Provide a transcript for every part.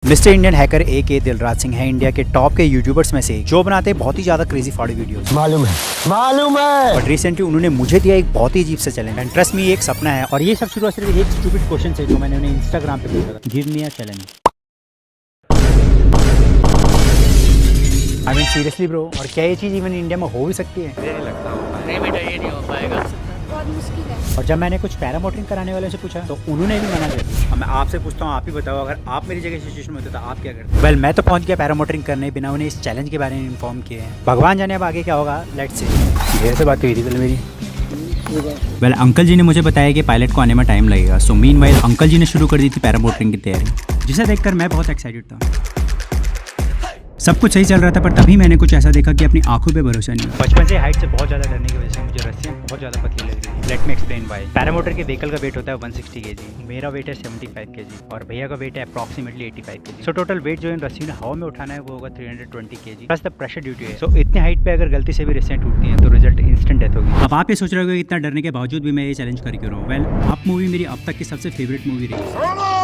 Mister Indian hacker AK Dilraj Singh है India के top के यूट्यूबर्स में से जो बनाते हैं बहुत ही ज्यादा क्रेजी फॉडी वीडियोस। मालूम है बट रिसेंटली उन्होंने मुझे दिया एक बहुत ही अजीब सा चैलेंज एंड ट्रस्ट मी, एक सपना है और ये सब शुरू सिर्फ एक स्टूपिड क्वेश्चन से जो मैंने उन्हें इंस्टाग्राम पे पूछा था, give me a challenge. I mean seriously bro, और क्या ये चीज़ इवन इंडिया में हो भी सकती है? मुझे नहीं लगता होगा। नहीं बेटा, ये नहीं हो पाएगा, बहुत मुश्किल है। और जब मैंने कुछ पैरामोटरिंग कराने वाले से पूछा तो उन्होंने भी मना कर दिया। अब मैं आपसे पूछता हूँ, आप ही बताओ, अगर आप मेरी जगह सिचुएशन में होते तो आप क्या करते? वेल, मैं तो पहुंच गया पैरामोटरिंग करने बिना उन्हें इस चैलेंज के बारे में इन्फॉर्म किए हैं। भगवान जाने अब आगे क्या होगा, लेट्स सी। ढेर से बात हुई थी कल मेरी। वेल, अंकल जी ने मुझे बताया कि पायलट को आने में टाइम लगेगा, सो मीनवाइल अंकल जी ने शुरू कर दी थी पैरामोटरिंग की तैयारी, जिसे देखकर मैं बहुत एक्साइटेड था। सब कुछ सही चल रहा था, पर तभी मैंने कुछ ऐसा देखा कि अपनी आंखों पे भरोसा नहीं। बचपन से हाइट से बहुत ज़्यादा डरने की वजह से मुझे रस्सियाँ बहुत ज़्यादा पतली लग रही थी। Let me explain why. Paramotor के व्हीकल का वेट होता है 160 kg, मेरा वेट है 75 kg और भैया का वेट है approximately 85 kg। So total weight जो इन रस्सियों ने हवा में उठाना है वो होगा 320 kg plus the pressure duty है। सो इतने हाइट पे अगर गलती से भी रस्सियाँ टूटती हैं तो रिजल्ट इंस्टेंट डेथ होगी। अब आप ये सोच रहे हो कि इतना डरने के बावजूद भी मैं ये चैलेंज कर क्यों रहा हूँ? वेल, आप मूवी मेरी अब तक की सबसे फेवरेट मूवी रही है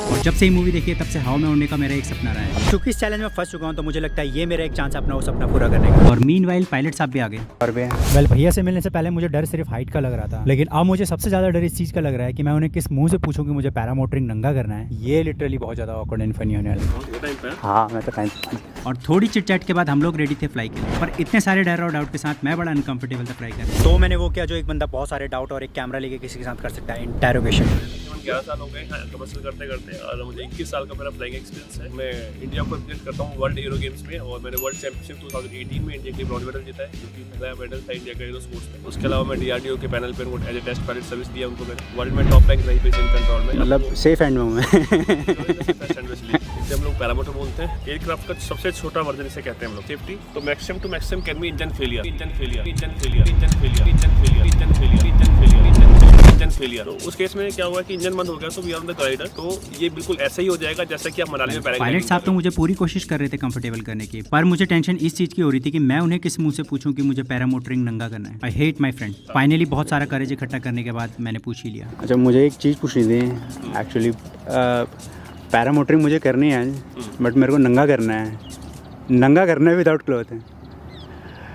और जब से ये मूवी देखी है तब से हवा में उड़ने का मेरा एक सपना रहा है। क्योंकि इस चैलेंज में फंस चुका हूँ तो मुझे लगता है ये मेरा एक चांस अपना वो सपना पूरा करने का। और मीनवाइल पायलट साहब भी आ गए। वेल, भैया से मिलने से पहले मुझे डर सिर्फ हाइट का लग रहा था, लेकिन अब मुझे सबसे ज्यादा डर इस चीज का लग रहा है कि मैं उन्हें किस मुंह से पूछूं कि मुझे पैरामोटरिंग नंगा करना है। ये लिटरली बहुत ज्यादा ऑकवर्ड एंड फनी होने वाला है। हाँ, मैं तो टाइम। और थोड़ी चिट चैट के बाद हम लोग रेडी थे फ्लाई के लिए, पर इतने सारे डर और डाउट के साथ मैं बड़ा अनकंफर्टेबल था फ्लाई करने। तो मैंने वो किया जो एक बंदा बहुत सारे डाउट और एक कैमरा लेके किसी के साथ कर सकता है, इंटेरोगेशन। 11 साल हो गए हैं कमर्शियल करते करते और मुझे 21 साल का मेरा फ्लाइंग एक्सपीरियंस है। मैं इंडिया को रिप्रेजेंट करता हूँ वर्ल्ड एरो गेम्स में और मैंने वर्ल्ड चैंपियनशिप 2018 में इंडिया के लिए ब्रॉन्ज मेडल जीता है, जो कि पहला मेडल था इंडिया का एरो स्पोर्ट्स में। उसके अलावा मैं DRDO के पैनल पे as a test pilot service दिया उनको। मैंने वर्ल्ड में टॉप रैंक रही पेशेंट कंट्रोल में, मतलब सेफ एंड में हूँ मैं। इसे हम लोग पैरामोटर बोलते हैं। एयरक्राफ्ट का सबसे छोटा वर्जन इसे कहते हैं हम लोग। सेफ्टी तो maximum to maximum can be engine failure, engine failure, engine failure, engine failure, engine failure, engine failure, engine failure, engine failure. तो उस केस में क्या हुआ कि इंजन बंद हो गया तो we are on the glider, तो ये बिल्कुल ऐसा ही हो जाएगा जैसा कि आप मनाली में पायलट साहब तो मुझे पूरी कोशिश कर रहे थे कंफर्टेबल करने की, पर मुझे टेंशन इस चीज की हो रही थी कि मैं उन्हें किस मुंह से पूछूं कि मुझे पैरामोटरिंग नंगा करना है। I hate my friend. Finally बहुत सारा करेज इकट्ठा करने के बाद मैंने पूछ ही लिया। अच्छा, मुझे एक चीज़ पूछनी थी एक्चुअली। पैरामोटरिंग मुझे करनी है बट मेरे को नंगा करना है। नंगा करना है विदाउट क्लॉथ है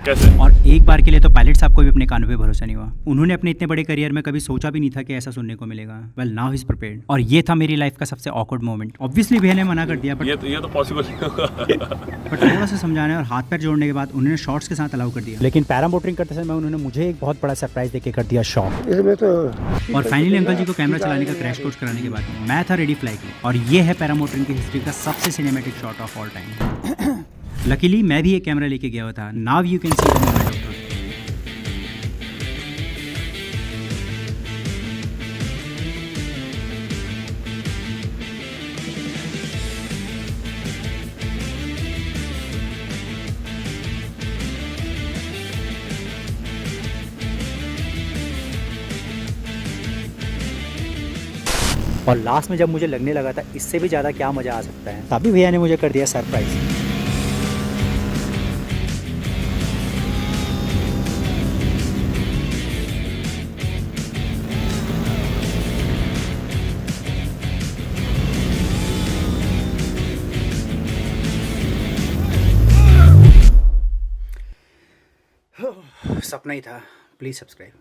कैसे? और एक बार के लिए तो पायलट साहब को भी अपने कानों पे भरोसा नहीं हुआ। उन्होंने अपने इतने बड़े करियर में कभी सोचा भी नहीं था कि ऐसा सुनने को मिलेगा। Well, now he is prepared और ये था मेरी लाइफ का सबसे ऑकवर्ड मोमेंट। ऑब्वियसली भैया ने मना कर दिया, बट ये तो पॉसिबल नहीं होगा। बट थोड़ा सा समझाने और हाथ पैर जोड़ने के बाद उन्होंने शॉर्ट्स के साथ अलाउ कर दिया। लेकिन पैरामोटरिंग करते समय उन्होंने मुझे एक बहुत बड़ा सरप्राइज देके कर दिया शॉक इसमें तो। और फाइनली अंकल जी को कैमरा चलाने का क्रैश कोर्स कराने के बाद मैं था रेडी फ्लाई के, और ये है पैरामोटरिंग की हिस्ट्री का सबसे cinematic shot of all time. Luckily मैं भी एक कैमरा लेके गया हुआ था। Now you can see the moment. और लास्ट में जब मुझे लगने लगा था इससे भी ज़्यादा क्या मज़ा आ सकता है, तभी भैया ने मुझे कर दिया सरप्राइज। सपना ही था। Please subscribe.